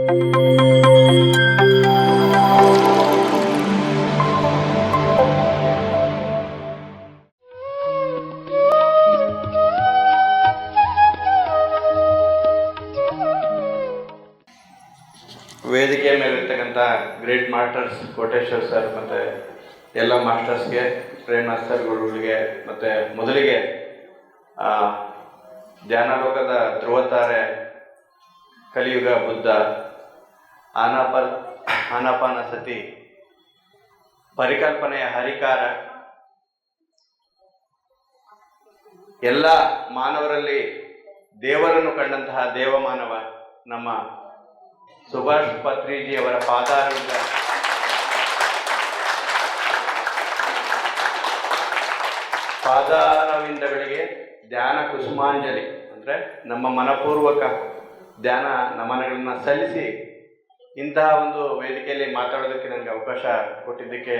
ವೇದಿಕೆ ಮೇಲಿರ್ತಕ್ಕಂಥ great masters Koteshwar sir ಮತ್ತು ಎಲ್ಲ ಮಾಸ್ಟರ್ಸ್ಗೆ, ಪ್ರೇಮ್ ಮಾಸ್ಟರ್ ಗುರುಗಳಿಗೆ, ಮತ್ತು ಮೊದಲಿಗೆ ಧ್ಯಾನಲೋಕದ ಧ್ರುವತಾರೆ, ಕಲಿಯುಗ ಬುದ್ಧ, ಆನಾಪಾನ ಸತಿ, ಪರಿಕಲ್ಪನೆಯ ಹರಿಕಾರ, ಎಲ್ಲ ಮಾನವರಲ್ಲಿ ದೇವರನ್ನು ಕಂಡಂತಹ ದೇವಮಾನವ ನಮ್ಮ ಸುಭಾಷ್ ಪತ್ರಿಜಿಯವರ ಪಾದಾರವಿಂದಗಳಿಗೆ ಧ್ಯಾನ ಕುಸುಮಾಂಜಲಿ ಅಂದರೆ ನಮ್ಮ ಮನಪೂರ್ವಕ ಧ್ಯಾನ ನಮನಗಳನ್ನು ಸಲ್ಲಿಸಿ ಇಂತಹ ಒಂದು ವೇದಿಕೆಯಲ್ಲಿ ಮಾತಾಡೋದಕ್ಕೆ ನನಗೆ ಅವಕಾಶ ಕೊಟ್ಟಿದ್ದಕ್ಕೆ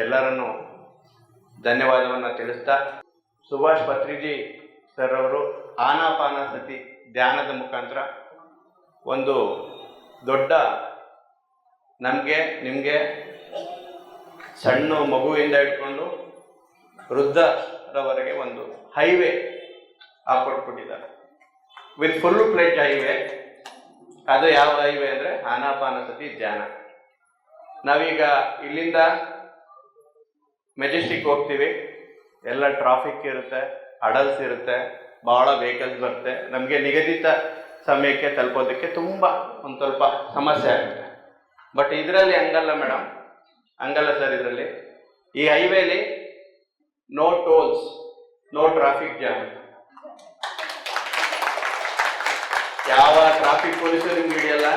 ಎಲ್ಲರನ್ನೂ ಧನ್ಯವಾದವನ್ನು ತಿಳಿಸ್ತಾ, ಸುಭಾಷ್ ಪತ್ರಿಜಿ ಸರ್ ಅವರು ಆನಾಪಾನ ಸತಿ ಧ್ಯಾನದ ಮುಖಾಂತರ ಒಂದು ದೊಡ್ಡ ನಮಗೆ ನಿಮಗೆ ಸಣ್ಣ ಮಗುವಿಂದ ಇಟ್ಕೊಂಡು ವೃದ್ಧರವರೆಗೆ ಒಂದು ಹೈವೇ ಹಾಕೊಟ್ಬಿಟ್ಟಿದ್ದಾರೆ, ವಿತ್ ಫುಲ್ ಪ್ಲೇಟ್ ಹೈವೇ. ಅದು ಯಾವ ಹೈವೇ ಅಂದರೆ ಆನಾಪಾನ ಸತಿ ಧ್ಯಾನ. ನಾವೀಗ ಇಲ್ಲಿಂದ ಮೆಜೆಸ್ಟಿಕ್ ಹೋಗ್ತೀವಿ, ಎಲ್ಲ ಟ್ರಾಫಿಕ್ ಇರುತ್ತೆ, ಅಡಲ್ಸ್ ಇರುತ್ತೆ, ಭಾಳ ವೆಹಿಕಲ್ಸ್ ಬರುತ್ತೆ, ನಮಗೆ ನಿಗದಿತ ಸಮಯಕ್ಕೆ ತಲುಪೋದಕ್ಕೆ ತುಂಬ ಒಂದು ಸ್ವಲ್ಪ ಸಮಸ್ಯೆ ಆಗುತ್ತೆ. ಬಟ್ ಇದರಲ್ಲಿ ಹಂಗಲ್ಲ ಮೇಡಮ್, ಹಂಗಲ್ಲ ಸರ್. ಇದರಲ್ಲಿ ಈ ಹೈವೇಲಿ no tolls, no traffic jam, ಯಾವ ಟ್ರಾಫಿಕ್ ಪೊಲೀಸರು ನಿಮ್ಗೆ ಹಿಡಿಯಲ್ಲ.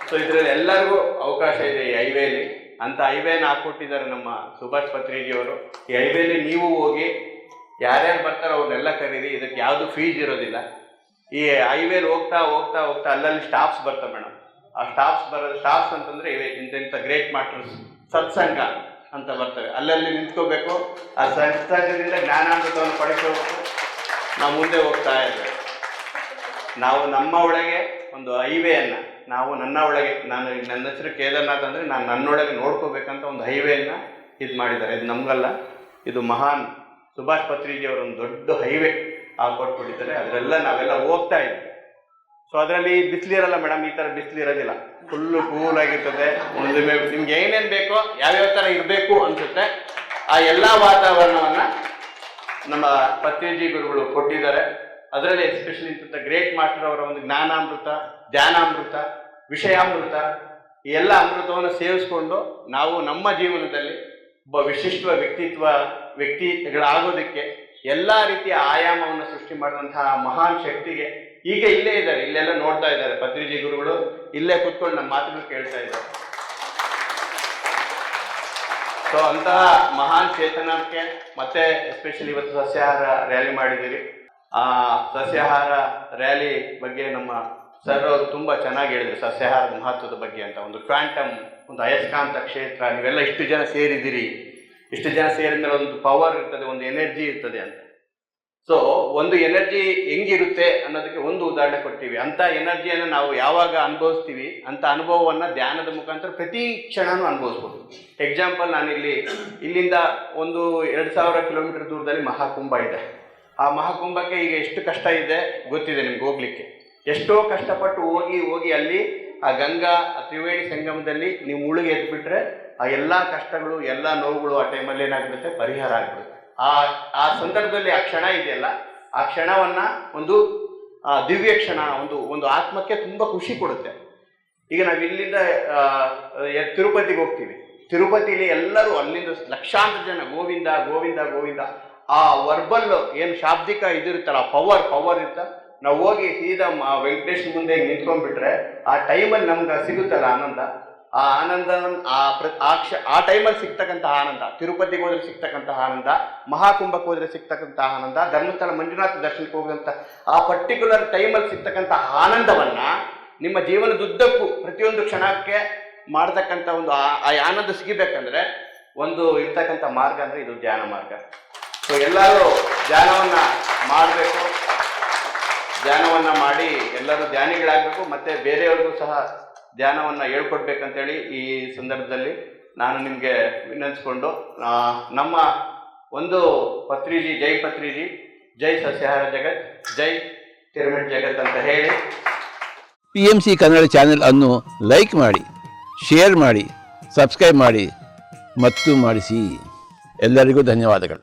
ಸೊ ಇದರಲ್ಲಿ ಎಲ್ಲರಿಗೂ ಅವಕಾಶ ಇದೆ ಈ ಹೈವೇಲಿ. ಅಂತ ಹೈವೇನ ಹಾಕ್ಕೊಟ್ಟಿದ್ದಾರೆ ನಮ್ಮ ಸುಭಾಷ್ ಪತ್ರಿಜಿಯವರು. ಈ ಹೈವೇಲಿ ನೀವು ಹೋಗಿ ಯಾರ್ಯಾರು ಬರ್ತಾರೋ ಅವ್ರನ್ನೆಲ್ಲ ಕರೀರಿ, ಇದಕ್ಕೆ ಯಾವುದು ಫೀಸ್ ಇರೋದಿಲ್ಲ. ಈ ಹೈವೇಲಿ ಹೋಗ್ತಾ ಹೋಗ್ತಾ ಹೋಗ್ತಾ ಅಲ್ಲಲ್ಲಿ ಸ್ಟಾಪ್ಸ್ ಬರ್ತವೆ ಮೇಡಮ್. ಆ ಸ್ಟಾಪ್ಸ್ ಅಂತಂದರೆ ಇವೆ ಇಂಥ ಗ್ರೇಟ್ ಮಾಸ್ಟರ್ಸ್ ಸತ್ಸಂಗ ಅಂತ ಬರ್ತವೆ. ಅಲ್ಲಲ್ಲಿ ನಿಂತ್ಕೋಬೇಕು, ಆ ಸತ್ಸಂಗದಿಂದ ಜ್ಞಾನಾಮೃತವನ್ನು ಪಡೆದುಕೋಬೇಕು. ನಾವು ಮುಂದೆ ಹೋಗ್ತಾ ಇದ್ದೇವೆ. ನಾವು ನಮ್ಮ ಒಳಗೆ ಒಂದು ಹೈವೇಯನ್ನು, ನನ್ನ ಒಳಗೆ, ನನ್ನ ಹೆಸರು ಕೇದಾರ್ನಾಥ್ ಅಂದರೆ ನಾನು ನನ್ನೊಳಗೆ ನೋಡ್ಕೋಬೇಕಂತ ಒಂದು ಹೈವೇಯನ್ನು ಇದು ಮಾಡಿದ್ದಾರೆ. ಇದು ನಮಗಲ್ಲ, ಇದು ಮಹಾನ್ ಸುಭಾಷ್ ಪತ್ರಿಜಿಯವರ ಒಂದು ದೊಡ್ಡ ಹೈವೇ ಹಾಕೊಟ್ಬಿಟ್ಟಿದ್ದಾರೆ. ಅದರೆಲ್ಲ ನಾವೆಲ್ಲ ಹೋಗ್ತಾ ಇದ್ವಿ. ಸೊ ಅದರಲ್ಲಿ ಬಿಸಿಲಿರಲ್ಲ ಮೇಡಮ್, ಈ ಥರ ಬಿಸಿಲು ಇರೋದಿಲ್ಲ, ಫುಲ್ಲು ಕೂಲಾಗಿರ್ತದೆ. ನಿಮ್ಗೆ ಏನೇನು ಬೇಕೋ, ಯಾವ್ಯಾವ ಥರ ಇರಬೇಕು ಅನಿಸುತ್ತೆ, ಆ ಎಲ್ಲ ವಾತಾವರಣವನ್ನು ನಮ್ಮ ಪತ್ರಿಜಿ ಗುರುಗಳು ಕೊಟ್ಟಿದ್ದಾರೆ. ಅದರಲ್ಲಿ ಎಸ್ಪೆಷಲಿ ಇಂಥ ಗ್ರೇಟ್ ಮಾಸ್ಟರ್ ಅವರ ಒಂದು ಜ್ಞಾನಾಮೃತ, ಧ್ಯಾನಾಮೃತ, ವಿಷಯಾಮೃತ, ಈ ಎಲ್ಲ ಅಮೃತವನ್ನು ಸೇವಿಸ್ಕೊಂಡು ನಾವು ನಮ್ಮ ಜೀವನದಲ್ಲಿ ಒಬ್ಬ ವಿಶಿಷ್ಟ ವ್ಯಕ್ತಿಗಳಾಗೋದಕ್ಕೆ ಎಲ್ಲ ರೀತಿಯ ಆಯಾಮವನ್ನು ಸೃಷ್ಟಿ ಮಾಡಿದಂತಹ ಮಹಾನ್ ಶಕ್ತಿಗೆ ಈಗ ಇಲ್ಲೇ ಇದ್ದಾರೆ, ಇಲ್ಲೆಲ್ಲ ನೋಡ್ತಾ ಇದ್ದಾರೆ ಪತ್ರಿಜಿ ಗುರುಗಳು, ಇಲ್ಲೇ ಕೂತ್ಕೊಂಡು ನಮ್ಮ ಮಾತುಗಳು ಕೇಳ್ತಾ ಇದ್ದಾರೆ. ಸೊ ಅಂತಹ ಮಹಾನ್ ಚೇತನಕ್ಕೆ ಮತ್ತೆ ಎಸ್ಪೆಷಲಿ ಇವತ್ತು ಸಸ್ಯಾಹಾರ ರ್ಯಾಲಿ ಮಾಡಿದ್ದೀರಿ. ಆ ಸಸ್ಯಾಹಾರ ರ್ಯಾಲಿ ಬಗ್ಗೆ ನಮ್ಮ ಸರ್ ಅವರು ತುಂಬ ಚೆನ್ನಾಗಿ ಹೇಳಿದ್ರು, ಸಸ್ಯಾಹಾರದ ಮಹತ್ವದ ಬಗ್ಗೆ ಅಂತ. ಒಂದು ಕ್ವಾಂಟಮ್, ಒಂದು ಅಯಸ್ಕಾಂತ ಕ್ಷೇತ್ರ, ನೀವೆಲ್ಲ ಇಷ್ಟು ಜನ ಸೇರಿದ್ದೀರಿ, ಇಷ್ಟು ಜನ ಸೇರಿದ ಮೇಲೆ ಒಂದು ಪವರ್ ಇರ್ತದೆ, ಒಂದು ಎನರ್ಜಿ ಇರ್ತದೆ ಅಂತ. ಸೊ ಒಂದು ಎನರ್ಜಿ ಹೆಂಗಿರುತ್ತೆ ಅನ್ನೋದಕ್ಕೆ ಒಂದು ಉದಾಹರಣೆ ಕೊಡ್ತೀವಿ. ಅಂಥ ಎನರ್ಜಿಯನ್ನು ನಾವು ಯಾವಾಗ ಅನುಭವಿಸ್ತೀವಿ, ಅಂಥ ಅನುಭವವನ್ನು ಧ್ಯಾನದ ಮುಖಾಂತರ ಪ್ರತಿ ಕ್ಷಣನೂ ಅನುಭವಿಸ್ಬೋದು. ಎಕ್ಸಾಂಪಲ್, ಇಲ್ಲಿಂದ ಒಂದು 2000 ಕಿಲೋಮೀಟರ್ ದೂರದಲ್ಲಿ ಮಹಾಕುಂಭ ಇದೆ. ಆ ಮಹಾಕುಂಭಕ್ಕೆ ಈಗ ಎಷ್ಟು ಕಷ್ಟ ಇದೆ ಗೊತ್ತಿದೆ ನಿಮ್ಗೆ, ಹೋಗ್ಲಿಕ್ಕೆ ಎಷ್ಟೋ ಕಷ್ಟಪಟ್ಟು ಹೋಗಿ ಅಲ್ಲಿ ಆ ಗಂಗಾ ತ್ರಿವೇಣಿ ಸಂಗಮದಲ್ಲಿ ನೀವು ಮುಳುಗಿ ಎದ್ಬಿಟ್ರೆ ಆ ಎಲ್ಲ ಕಷ್ಟಗಳು, ಎಲ್ಲ ನೋವುಗಳು ಆ ಟೈಮಲ್ಲಿ ಏನಾಗ್ಬಿಡುತ್ತೆ, ಪರಿಹಾರ ಆಗ್ಬಿಡುತ್ತೆ. ಆ ಸಂದರ್ಭದಲ್ಲಿ ಆ ಕ್ಷಣ ಇದೆಯಲ್ಲ, ಆ ಕ್ಷಣವನ್ನು ಒಂದು ದಿವ್ಯ ಕ್ಷಣ, ಒಂದು ಆತ್ಮಕ್ಕೆ ತುಂಬ ಖುಷಿ ಕೊಡುತ್ತೆ. ಈಗ ನಾವು ಇಲ್ಲಿಂದ ತಿರುಪತಿಗೆ ಹೋಗ್ತೀವಿ. ತಿರುಪತಿಲಿ ಎಲ್ಲರೂ ಅಲ್ಲಿಂದ ಲಕ್ಷಾಂತರ ಜನ ಗೋವಿಂದ ಗೋವಿಂದ ಗೋವಿಂದ, ಆ ವರ್ಬಲ್ ಏನು ಶಾಬ್ದಿಕ ಇದಿರುತ್ತಲ್ಲ, ಪವರ್ ಇರುತ್ತೆ. ನಾವು ಹೋಗಿ ಸೀದಾ ವೆಂಕಟೇಶ್ ಮುಂದೆ ನಿಂತ್ಕೊಂಡ್ಬಿಟ್ರೆ ಆ ಟೈಮಲ್ಲಿ ನಮ್ಗೆ ಸಿಗುತ್ತಲ್ಲ ಆನಂದ, ಆ ಆನಂದ, ಆ ಟೈಮಲ್ಲಿ ಸಿಗ್ತಕ್ಕಂತಹ ಆನಂದ, ತಿರುಪತಿಗೆ ಹೋದ್ರೆ ಸಿಗ್ತಕ್ಕಂತಹ ಆನಂದ, ಮಹಾಕುಂಭಕ್ಕೆ ಹೋದ್ರೆ ಸಿಗ್ತಕ್ಕಂತಹ ಆನಂದ, ಧರ್ಮಸ್ಥಳ ಮಂಜುನಾಥ ದರ್ಶನಕ್ಕೆ ಹೋಗುವಂಥ ಆ ಪರ್ಟಿಕ್ಯುಲರ್ ಟೈಮಲ್ಲಿ ಸಿಗ್ತಕ್ಕಂತಹ ಆನಂದವನ್ನು ನಿಮ್ಮ ಜೀವನದುದ್ದಕ್ಕೂ ಪ್ರತಿಯೊಂದು ಕ್ಷಣಕ್ಕೆ ಮಾಡ್ತಕ್ಕಂಥ ಒಂದು ಆ ಆನಂದ ಸಿಗಬೇಕಂದ್ರೆ ಒಂದು ಇರ್ತಕ್ಕಂಥ ಮಾರ್ಗ ಅಂದರೆ ಇದು ಧ್ಯಾನ ಮಾರ್ಗ. ಸೊ ಎಲ್ಲರೂ ಧ್ಯಾನವನ್ನು ಮಾಡಬೇಕು, ಧ್ಯಾನವನ್ನು ಮಾಡಿ ಎಲ್ಲರೂ ಧ್ಯಾನಿಗಳಾಗಬೇಕು, ಮತ್ತು ಬೇರೆಯವ್ರಿಗೂ ಸಹ ಧ್ಯಾನವನ್ನು ಹೇಳ್ಕೊಡ್ಬೇಕಂತೇಳಿ ಈ ಸಂದರ್ಭದಲ್ಲಿ ನಾನು ನಿಮಗೆ ವಿನಂತಿಸ್ಕೊಂಡು ನಮ್ಮ ಒಂದು ಪತ್ರಿಜಿ, ಜೈ ಪತ್ರಿಜಿ, ಜೈ ಸಸ್ಯಾಹಾರ ಜಗತ್, ಜೈ ಪಿರಮಿಡ್ ಜಗತ್ ಅಂತ ಹೇಳಿ PMC ಕನ್ನಡ ಚಾನೆಲ್ ಅನ್ನು ಲೈಕ್ ಮಾಡಿ, ಶೇರ್ ಮಾಡಿ, ಸಬ್ಸ್ಕ್ರೈಬ್ ಮಾಡಿ ಮತ್ತು ಮಾಡಿಸಿ. ಎಲ್ಲರಿಗೂ ಧನ್ಯವಾದಗಳು.